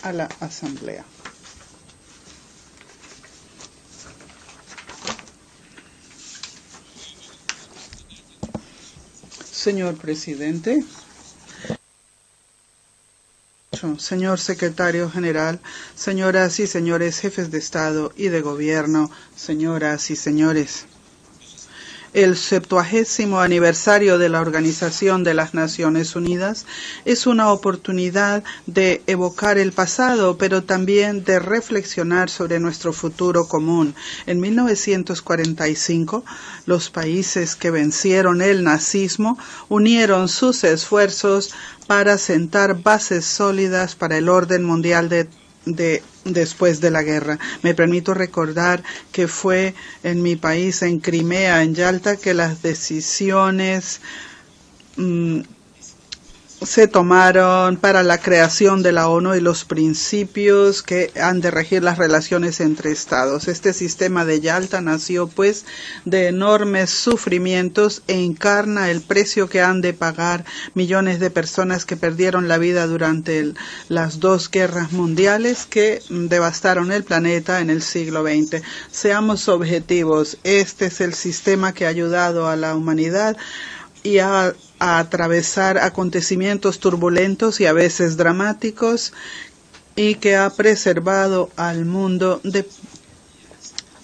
a la Asamblea. Señor Presidente, señor Secretario General, señoras y señores jefes de Estado y de Gobierno, señoras y señores. El 70º aniversario de la Organización de las Naciones Unidas es una oportunidad de evocar el pasado, pero también de reflexionar sobre nuestro futuro común. En 1945, los países que vencieron el nazismo unieron sus esfuerzos para sentar bases sólidas para el orden mundial después de la guerra. Me permito recordar que fue en mi país, en Crimea, en Yalta, que las decisiones se tomaron para la creación de la ONU y los principios que han de regir las relaciones entre estados. Este sistema de Yalta nació pues de enormes sufrimientos e encarna el precio que han de pagar millones de personas que perdieron la vida durante las dos guerras mundiales que devastaron el planeta en el siglo XX. Seamos objetivos, este es el sistema que ha ayudado a la humanidad y a atravesar acontecimientos turbulentos y a veces dramáticos, y que ha preservado al mundo de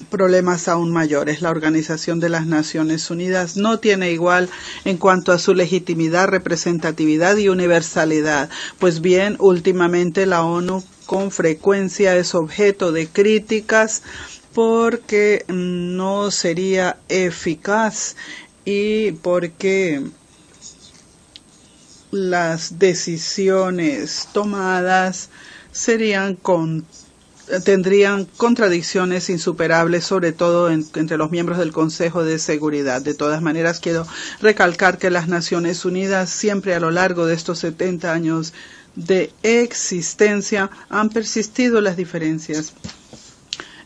problemas aún mayores. La Organización de las Naciones Unidas no tiene igual en cuanto a su legitimidad, representatividad y universalidad. Pues bien, últimamente la ONU con frecuencia es objeto de críticas porque no sería eficaz y porque las decisiones tomadas tendrían contradicciones insuperables, sobre todo entre los miembros del Consejo de Seguridad. De todas maneras, quiero recalcar que las Naciones Unidas siempre a lo largo de estos 70 años de existencia han persistido las diferencias,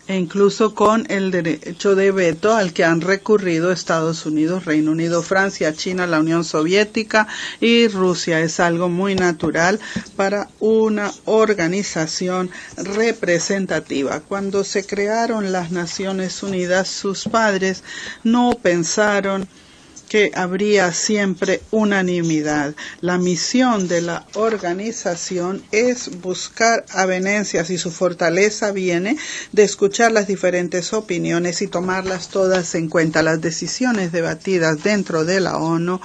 e incluso con el derecho de veto al que han recurrido Estados Unidos, Reino Unido, Francia, China, la Unión Soviética y Rusia. Es algo muy natural para una organización representativa. Cuando se crearon las Naciones Unidas, sus padres no pensaron que habría siempre unanimidad. La misión de la organización es buscar avenencias y su fortaleza viene de escuchar las diferentes opiniones y tomarlas todas en cuenta. Las decisiones debatidas dentro de la ONU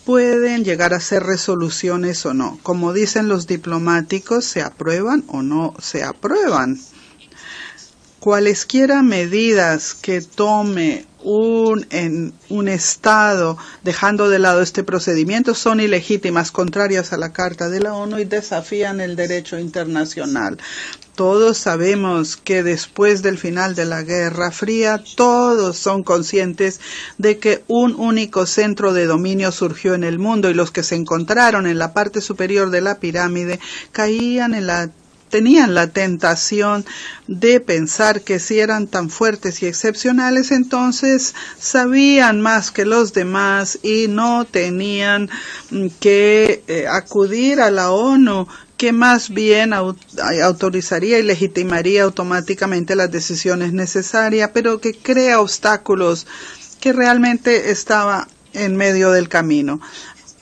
pueden llegar a ser resoluciones o no. Como dicen los diplomáticos, se aprueban o no se aprueban. Cualesquiera medidas que tome un Estado dejando de lado este procedimiento son ilegítimas, contrarias a la Carta de la ONU y desafían el derecho internacional. Todos sabemos que después del final de la Guerra Fría, todos son conscientes de que un único centro de dominio surgió en el mundo y los que se encontraron en la parte superior de la pirámide tenían la tentación de pensar que si eran tan fuertes y excepcionales, entonces sabían más que los demás y no tenían que acudir a la ONU, que más bien autorizaría y legitimaría automáticamente las decisiones necesarias, pero que crea obstáculos que realmente estaba en medio del camino.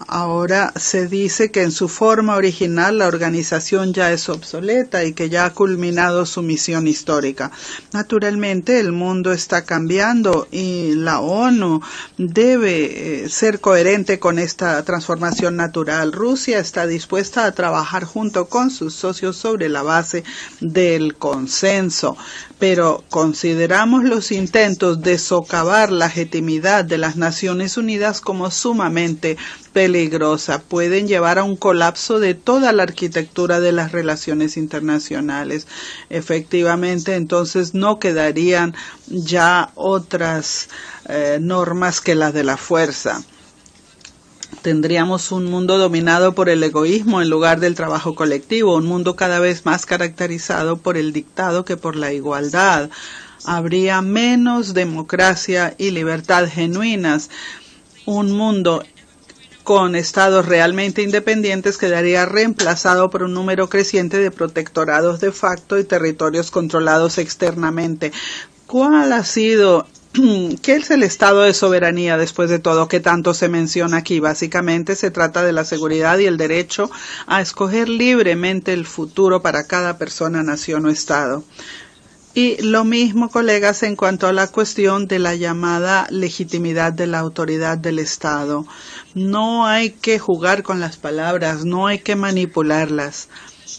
Ahora se dice que en su forma original la organización ya es obsoleta y que ya ha culminado su misión histórica. Naturalmente el mundo está cambiando y la ONU debe ser coherente con esta transformación natural. Rusia está dispuesta a trabajar junto con sus socios sobre la base del consenso, pero consideramos los intentos de socavar la legitimidad de las Naciones Unidas como sumamente peligrosa. Pueden llevar a un colapso de toda la arquitectura de las relaciones internacionales. Efectivamente, entonces no quedarían ya otras normas que las de la fuerza. Tendríamos un mundo dominado por el egoísmo en lugar del trabajo colectivo, un mundo cada vez más caracterizado por el dictado que por la igualdad. Habría menos democracia y libertad genuinas, un mundo con estados realmente independientes quedaría reemplazado por un número creciente de protectorados de facto y territorios controlados externamente. ¿Cuál ha sido, qué es el estado de soberanía después de todo que tanto se menciona aquí? Básicamente se trata de la seguridad y el derecho a escoger libremente el futuro para cada persona, nación o estado. Y lo mismo, colegas, en cuanto a la cuestión de la llamada legitimidad de la autoridad del Estado. No hay que jugar con las palabras, no hay que manipularlas.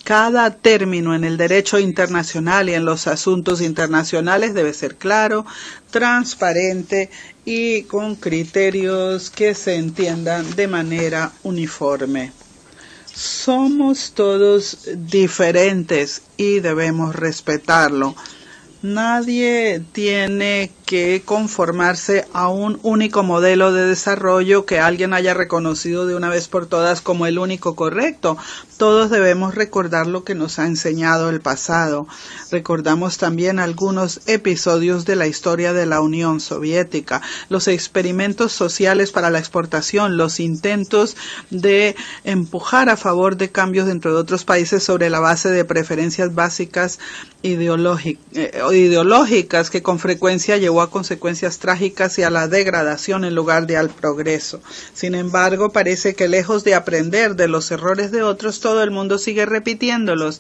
Cada término en el derecho internacional y en los asuntos internacionales debe ser claro, transparente y con criterios que se entiendan de manera uniforme. Somos todos diferentes y debemos respetarlo. Nadie tiene que conformarse a un único modelo de desarrollo que alguien haya reconocido de una vez por todas como el único correcto. Todos debemos recordar lo que nos ha enseñado el pasado. Recordamos también algunos episodios de la historia de la Unión Soviética, los experimentos sociales para la exportación, los intentos de empujar a favor de cambios dentro de otros países sobre la base de preferencias básicas ideológicas que con frecuencia llevó a consecuencias trágicas y a la degradación en lugar de al progreso. Sin embargo, parece que lejos de aprender de los errores de otros, todo el mundo sigue repitiéndolos.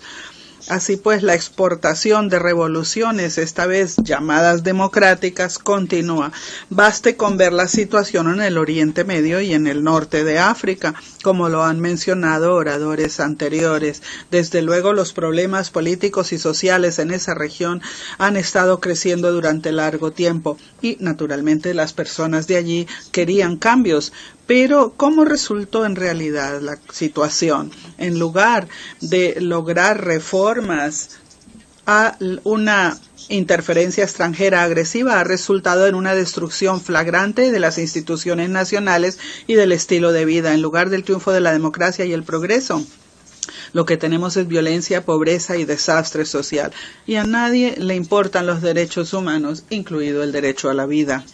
Así pues, la exportación de revoluciones, esta vez llamadas democráticas, continúa. Baste con ver la situación en el Oriente Medio y en el norte de África, como lo han mencionado oradores anteriores. Desde luego, los problemas políticos y sociales en esa región han estado creciendo durante largo tiempo y, naturalmente, las personas de allí querían cambios. Pero, ¿cómo resultó en realidad la situación? En lugar de lograr reformas a una interferencia extranjera agresiva, ha resultado en una destrucción flagrante de las instituciones nacionales y del estilo de vida, en lugar del triunfo de la democracia y el progreso. Lo que tenemos es violencia, pobreza y desastre social. Y a nadie le importan los derechos humanos, incluido el derecho a la vida.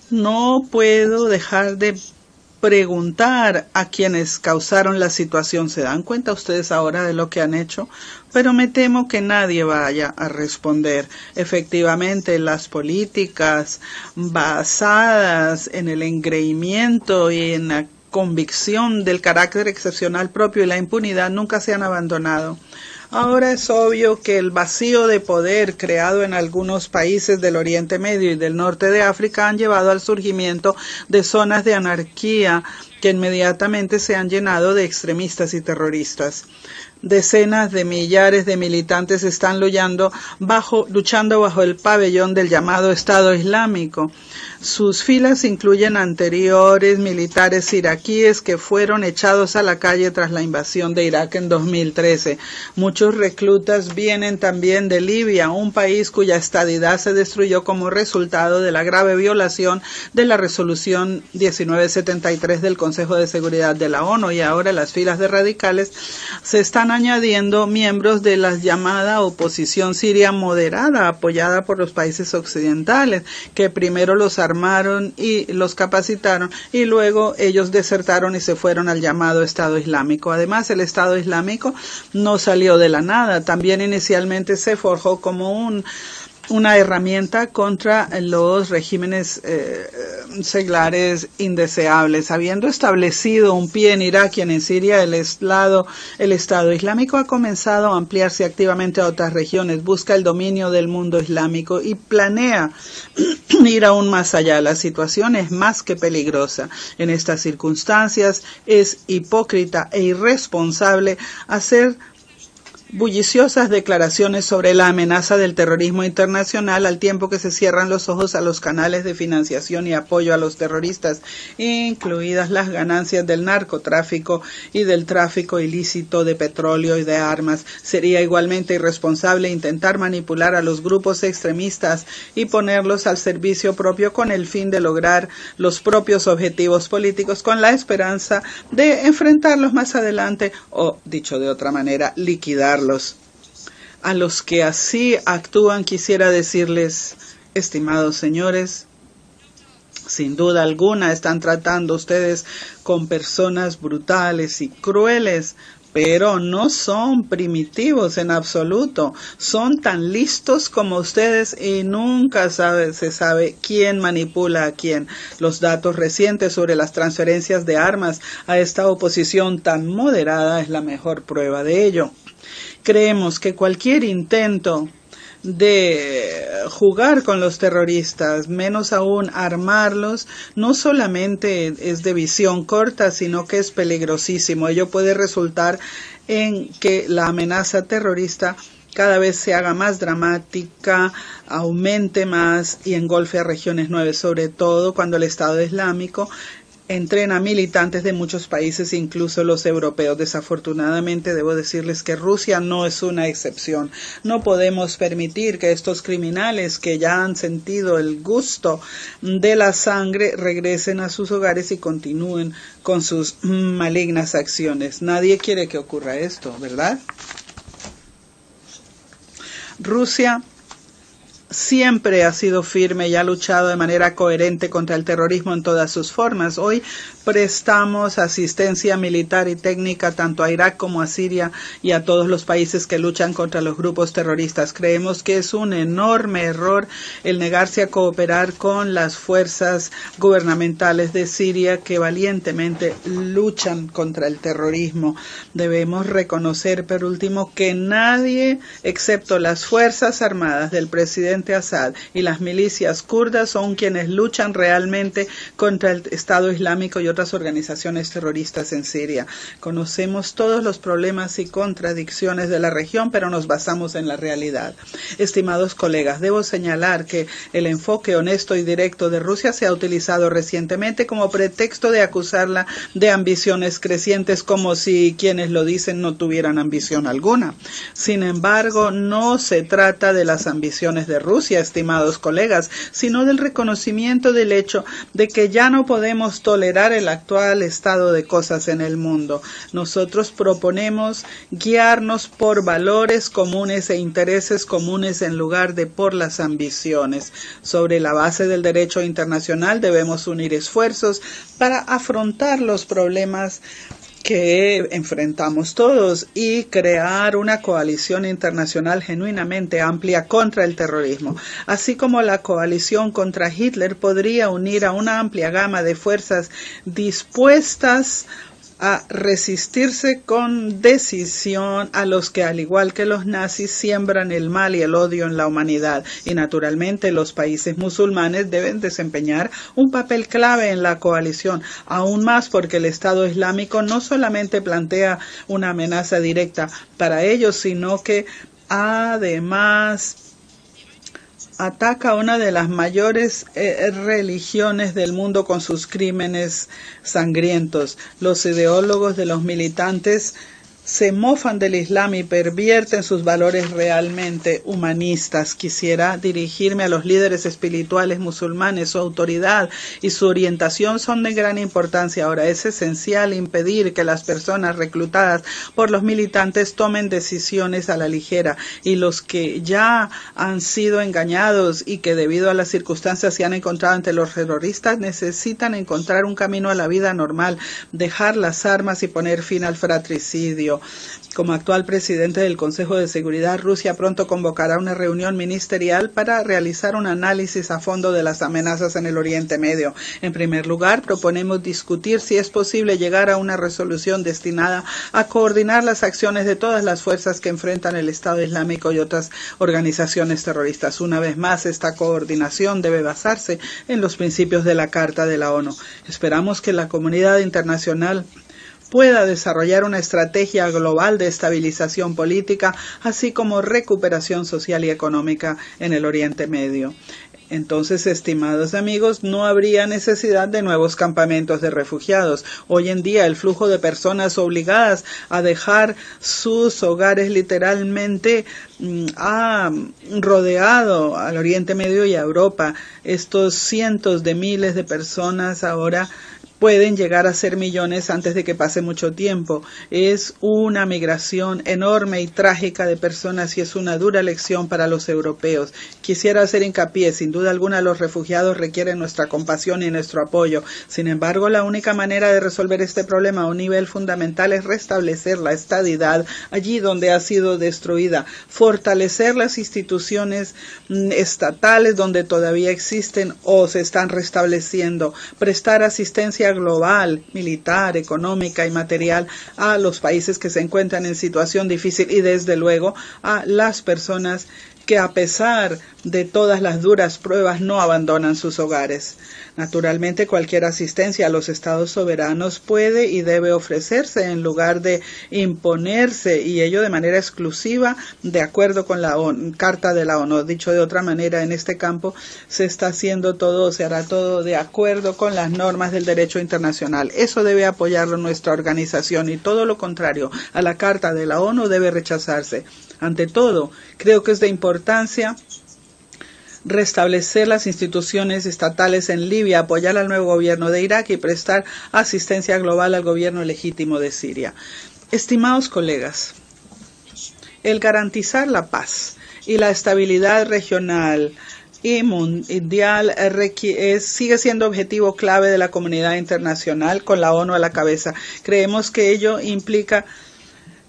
No puedo dejar de preguntar a quienes causaron la situación, ¿se dan cuenta ustedes ahora de lo que han hecho? Pero me temo que nadie vaya a responder. Efectivamente, las políticas basadas en el engreimiento y en la convicción del carácter excepcional propio y la impunidad nunca se han abandonado. Ahora es obvio que el vacío de poder creado en algunos países del Oriente Medio y del norte de África han llevado al surgimiento de zonas de anarquía que inmediatamente se han llenado de extremistas y terroristas. Decenas de millares de militantes están luchando bajo el pabellón del llamado Estado Islámico. Sus filas incluyen anteriores militares iraquíes que fueron echados a la calle tras la invasión de Irak en 2013. Muchos reclutas vienen también de Libia, un país cuya estadidad se destruyó como resultado de la grave violación de la resolución 1973 del Consejo de Seguridad de la ONU, y ahora en las filas de radicales se están añadiendo miembros de la llamada oposición siria moderada, apoyada por los países occidentales, que primero los armaron y los capacitaron y luego ellos desertaron y se fueron al llamado Estado Islámico. Además, el Estado Islámico no salió de la nada, también inicialmente se forjó como una herramienta contra los regímenes seglares indeseables. Habiendo establecido un pie en Irak y en Siria, el Estado Islámico ha comenzado a ampliarse activamente a otras regiones, busca el dominio del mundo islámico y planea ir aún más allá. La situación es más que peligrosa. En estas circunstancias es hipócrita e irresponsable hacer bulliciosas declaraciones sobre la amenaza del terrorismo internacional al tiempo que se cierran los ojos a los canales de financiación y apoyo a los terroristas, incluidas las ganancias del narcotráfico y del tráfico ilícito de petróleo y de armas. Sería igualmente irresponsable intentar manipular a los grupos extremistas y ponerlos al servicio propio con el fin de lograr los propios objetivos políticos con la esperanza de enfrentarlos más adelante o, dicho de otra manera, liquidarlos. A los que así actúan quisiera decirles, estimados señores, Sin duda alguna están tratando ustedes con personas brutales y crueles, pero no son primitivos en absoluto. Son tan listos como ustedes y nunca se sabe quién manipula a quién. Los datos recientes sobre las transferencias de armas a esta oposición tan moderada es la mejor prueba de ello. Creemos que cualquier intento de jugar con los terroristas, menos aún armarlos, no solamente es de visión corta, sino que es peligrosísimo. Ello puede resultar en que la amenaza terrorista cada vez se haga más dramática, aumente más y engolfe a regiones nuevas, sobre todo cuando el Estado Islámico entrena militantes de muchos países, incluso los europeos. Desafortunadamente, debo decirles que Rusia no es una excepción. No podemos permitir que estos criminales que ya han sentido el gusto de la sangre regresen a sus hogares y continúen con sus malignas acciones. Nadie quiere que ocurra esto, ¿verdad? Rusia siempre ha sido firme y ha luchado de manera coherente contra el terrorismo en todas sus formas. Hoy prestamos asistencia militar y técnica tanto a Irak como a Siria y a todos los países que luchan contra los grupos terroristas. Creemos que es un enorme error el negarse a cooperar con las fuerzas gubernamentales de Siria que valientemente luchan contra el terrorismo. Debemos reconocer, por último, que nadie, excepto las fuerzas armadas del presidente Assad y las milicias kurdas, son quienes luchan realmente contra el Estado Islámico y otras organizaciones terroristas en Siria. Conocemos todos los problemas y contradicciones de la región, pero nos basamos en la realidad. Estimados colegas, debo señalar que el enfoque honesto y directo de Rusia se ha utilizado recientemente como pretexto de acusarla de ambiciones crecientes, como si quienes lo dicen no tuvieran ambición alguna. Sin embargo, no se trata de las ambiciones de Rusia, estimados colegas, sino del reconocimiento del hecho de que ya no podemos tolerar el actual estado de cosas en el mundo. Nosotros proponemos guiarnos por valores comunes e intereses comunes en lugar de por las ambiciones. Sobre la base del derecho internacional debemos unir esfuerzos para afrontar los problemas que enfrentamos todos y crear una coalición internacional genuinamente amplia contra el terrorismo. Así como la coalición contra Hitler podría unir a una amplia gama de fuerzas dispuestas a resistirse con decisión a los que, al igual que los nazis, siembran el mal y el odio en la humanidad. Y naturalmente los países musulmanes deben desempeñar un papel clave en la coalición, aún más porque el Estado Islámico no solamente plantea una amenaza directa para ellos, sino que además ataca a una de las mayores religiones del mundo con sus crímenes sangrientos. Los ideólogos de los militantes se mofan del Islam y pervierten sus valores realmente humanistas. Quisiera dirigirme a los líderes espirituales musulmanes. Su autoridad y su orientación son de gran importancia. Ahora es esencial impedir que las personas reclutadas por los militantes tomen decisiones a la ligera, y los que ya han sido engañados y que debido a las circunstancias se han encontrado ante los terroristas necesitan encontrar un camino a la vida normal, dejar las armas y poner fin al fratricidio. Como actual presidente del Consejo de Seguridad, Rusia pronto convocará una reunión ministerial para realizar un análisis a fondo de las amenazas en el Oriente Medio. En primer lugar, proponemos discutir si es posible llegar a una resolución destinada a coordinar las acciones de todas las fuerzas que enfrentan el Estado Islámico y otras organizaciones terroristas. Una vez más, esta coordinación debe basarse en los principios de la Carta de la ONU. Esperamos que la comunidad internacional pueda desarrollar una estrategia global de estabilización política, así como recuperación social y económica en el Oriente Medio. Entonces, estimados amigos, no habría necesidad de nuevos campamentos de refugiados. Hoy en día, el flujo de personas obligadas a dejar sus hogares literalmente ha rodeado al Oriente Medio y a Europa. Estos cientos de miles de personas ahora pueden llegar a ser millones antes de que pase mucho tiempo. Es una migración enorme y trágica de personas y es una dura lección para los europeos. Quisiera hacer hincapié, sin duda alguna los refugiados requieren nuestra compasión y nuestro apoyo. Sin embargo, la única manera de resolver este problema a un nivel fundamental es restablecer la estadidad allí donde ha sido destruida, fortalecer las instituciones estatales donde todavía existen o se están restableciendo, prestar asistencia global, militar, económica y material a los países que se encuentran en situación difícil y desde luego a las personas que a pesar de todas las duras pruebas no abandonan sus hogares. Naturalmente, cualquier asistencia a los estados soberanos puede y debe ofrecerse en lugar de imponerse, y ello de manera exclusiva de acuerdo con la Carta de la ONU. Dicho de otra manera, en este campo se está haciendo todo, se hará todo de acuerdo con las normas del derecho internacional. Eso debe apoyarlo nuestra organización y todo lo contrario a la Carta de la ONU debe rechazarse. Ante todo, creo que es de importancia restablecer las instituciones estatales en Libia, apoyar al nuevo gobierno de Irak y prestar asistencia global al gobierno legítimo de Siria. Estimados colegas, el garantizar la paz y la estabilidad regional y mundial sigue siendo objetivo clave de la comunidad internacional con la ONU a la cabeza. Creemos que ello implica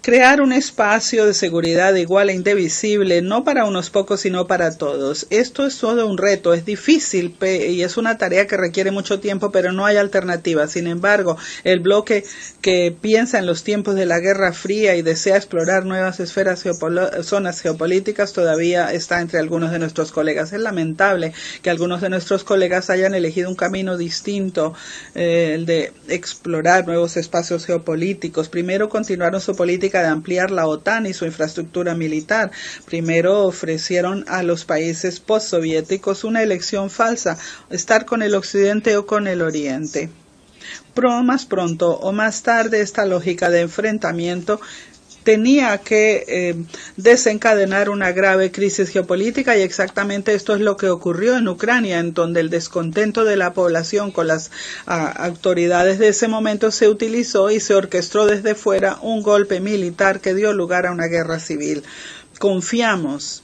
crear un espacio de seguridad igual e indivisible, no para unos pocos, sino para todos. Esto es todo un reto, es difícil y es una tarea que requiere mucho tiempo, pero no hay alternativa. Sin embargo, el bloque que piensa en los tiempos de la Guerra Fría y desea explorar nuevas zonas geopolíticas todavía está entre algunos de nuestros colegas. Es lamentable que algunos de nuestros colegas hayan elegido un camino distinto, el de explorar nuevos espacios geopolíticos. Primero continuaron su política de ampliar la OTAN y su infraestructura militar. Primero ofrecieron a los países postsoviéticos una elección falsa, estar con el Occidente o con el Oriente. Más pronto o más tarde esta lógica de enfrentamiento tenía que desencadenar una grave crisis geopolítica y exactamente esto es lo que ocurrió en Ucrania, en donde el descontento de la población con las autoridades de ese momento se utilizó y se orquestó desde fuera un golpe militar que dio lugar a una guerra civil. Confiamos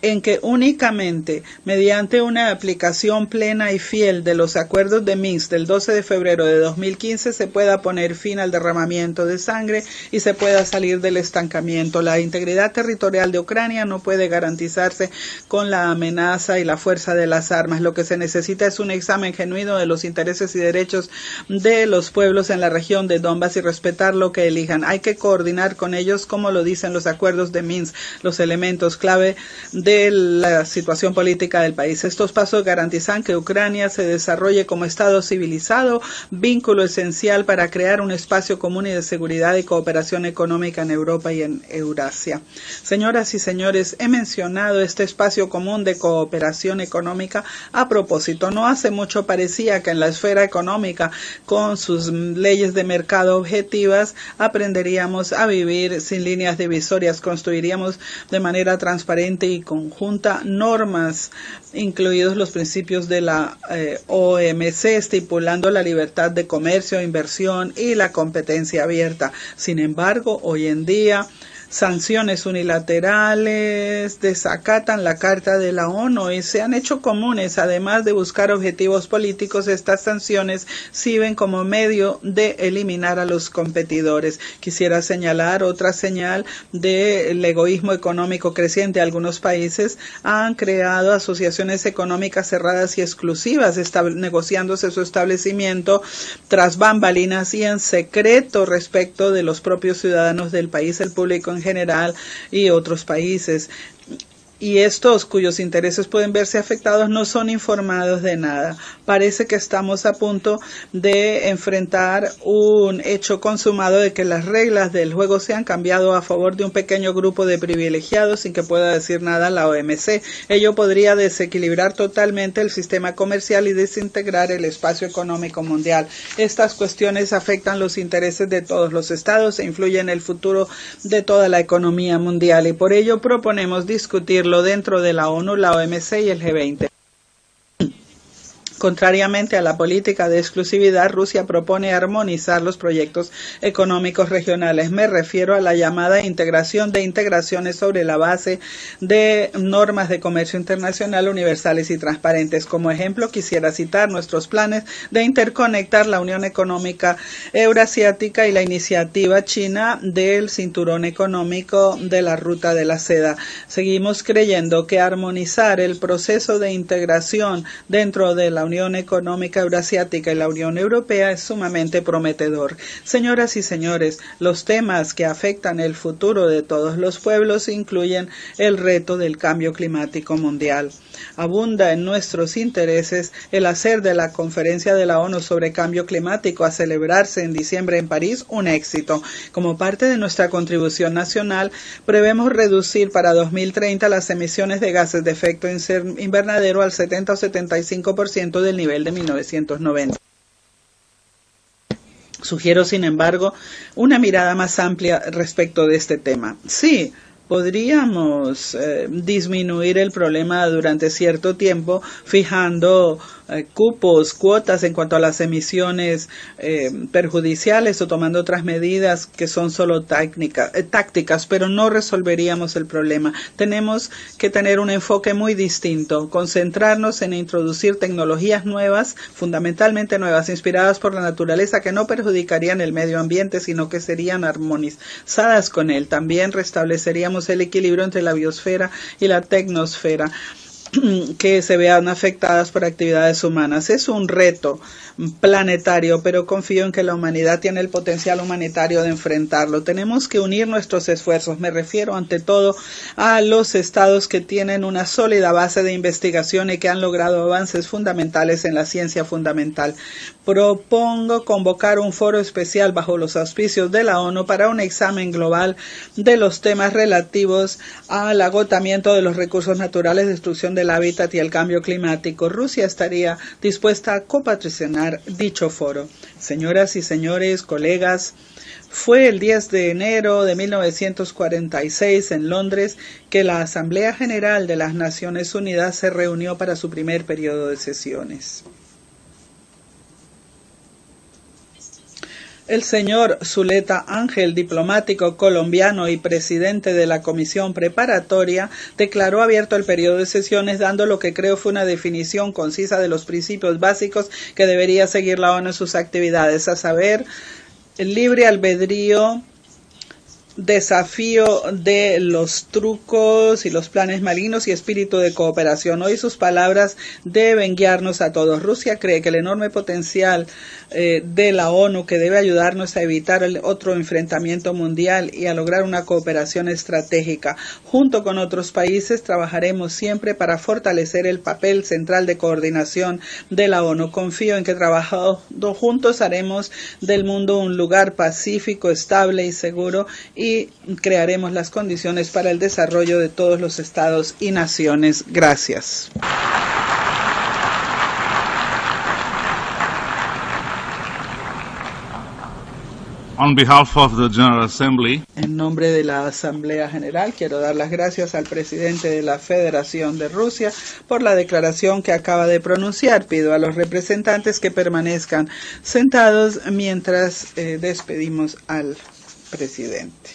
en que únicamente mediante una aplicación plena y fiel de los acuerdos de Minsk del 12 de febrero de 2015 se pueda poner fin al derramamiento de sangre y se pueda salir del estancamiento. La integridad territorial de Ucrania no puede garantizarse con la amenaza y la fuerza de las armas. Lo que se necesita es un examen genuino de los intereses y derechos de los pueblos en la región de Donbass y respetar lo que elijan. Hay que coordinar con ellos, como lo dicen los acuerdos de Minsk, los elementos clave de la situación política del país. Estos pasos garantizan que Ucrania se desarrolle como Estado civilizado, vínculo esencial para crear un espacio común y de seguridad y cooperación económica en Europa y en Eurasia. Señoras y señores, he mencionado este espacio común de cooperación económica a propósito. No hace mucho parecía que en la esfera económica, con sus leyes de mercado objetivas, aprenderíamos a vivir sin líneas divisorias, construiríamos de manera transparente y conjunta normas, incluidos los principios de la OMC, estipulando la libertad de comercio, inversión y la competencia abierta. Sin embargo, hoy en día, sanciones unilaterales desacatan la Carta de la ONU y se han hecho comunes. Además de buscar objetivos políticos, estas sanciones sirven como medio de eliminar a los competidores. Quisiera señalar otra señal del egoísmo económico creciente. Algunos países han creado asociaciones económicas cerradas y exclusivas, negociándose su establecimiento tras bambalinas y en secreto respecto de los propios ciudadanos del país, el público en general y otros países. Y estos cuyos intereses pueden verse afectados no son informados de nada. Parece que estamos a punto de enfrentar un hecho consumado de que las reglas del juego se han cambiado a favor de un pequeño grupo de privilegiados sin que pueda decir nada la OMC. Ello podría desequilibrar totalmente el sistema comercial y desintegrar el espacio económico mundial. Estas cuestiones afectan los intereses de todos los estados e influyen en el futuro de toda la economía mundial y por ello proponemos discutir dentro de la ONU, la OMC y el G20. Contrariamente a la política de exclusividad, Rusia propone armonizar los proyectos económicos regionales. Me refiero a la llamada integración de integraciones sobre la base de normas de comercio internacional universales y transparentes. Como ejemplo, quisiera citar nuestros planes de interconectar la Unión Económica Eurasiática y la iniciativa china del Cinturón Económico de la Ruta de la Seda. Seguimos creyendo que armonizar el proceso de integración dentro de la Unión Económica Eurasiática y la Unión Europea es sumamente prometedor. Señoras y señores, los temas que afectan el futuro de todos los pueblos incluyen el reto del cambio climático mundial. Abunda en nuestros intereses el hacer de la Conferencia de la ONU sobre Cambio Climático a celebrarse en diciembre en París un éxito. Como parte de nuestra contribución nacional, prevemos reducir para 2030 las emisiones de gases de efecto invernadero al 70 o 75% del nivel de 1990. Sugiero, sin embargo, una mirada más amplia respecto de este tema. Sí, podríamos disminuir el problema durante cierto tiempo fijando cupos, cuotas en cuanto a las emisiones perjudiciales o tomando otras medidas que son solo tácticas, pero no resolveríamos el problema. Tenemos que tener un enfoque muy distinto, concentrarnos en introducir tecnologías nuevas, fundamentalmente nuevas, inspiradas por la naturaleza, que no perjudicarían el medio ambiente, sino que serían armonizadas con él. También restableceríamos el equilibrio entre la biosfera y la tecnosfera, que se vean afectadas por actividades humanas. Es un reto planetario, pero confío en que la humanidad tiene el potencial humanitario de enfrentarlo. Tenemos que unir nuestros esfuerzos. Me refiero ante todo a los estados que tienen una sólida base de investigación y que han logrado avances fundamentales en la ciencia fundamental. Propongo convocar un foro especial bajo los auspicios de la ONU para un examen global de los temas relativos al agotamiento de los recursos naturales, destrucción del hábitat y el cambio climático. Rusia estaría dispuesta a copatrocinar dicho foro. Señoras y señores, colegas, fue el 10 de enero de 1946 en Londres que la Asamblea General de las Naciones Unidas se reunió para su primer periodo de sesiones. El señor Zuleta Ángel, diplomático colombiano y presidente de la Comisión Preparatoria, declaró abierto el periodo de sesiones, dando lo que creo fue una definición concisa de los principios básicos que debería seguir la ONU en sus actividades, a saber, el libre albedrío, desafío de los trucos y los planes malignos y espíritu de cooperación. Hoy sus palabras deben guiarnos a todos. Rusia cree que el enorme potencial de la ONU, que debe ayudarnos a evitar otro enfrentamiento mundial y a lograr una cooperación estratégica. Junto con otros países trabajaremos siempre para fortalecer el papel central de coordinación de la ONU. Confío en que trabajando juntos haremos del mundo un lugar pacífico, estable y seguro, y crearemos las condiciones para el desarrollo de todos los estados y naciones. Gracias. On behalf of the General Assembly, en nombre de la Asamblea General, quiero dar las gracias al presidente de la Federación de Rusia por la declaración que acaba de pronunciar. Pido a los representantes que permanezcan sentados mientras despedimos al presidente.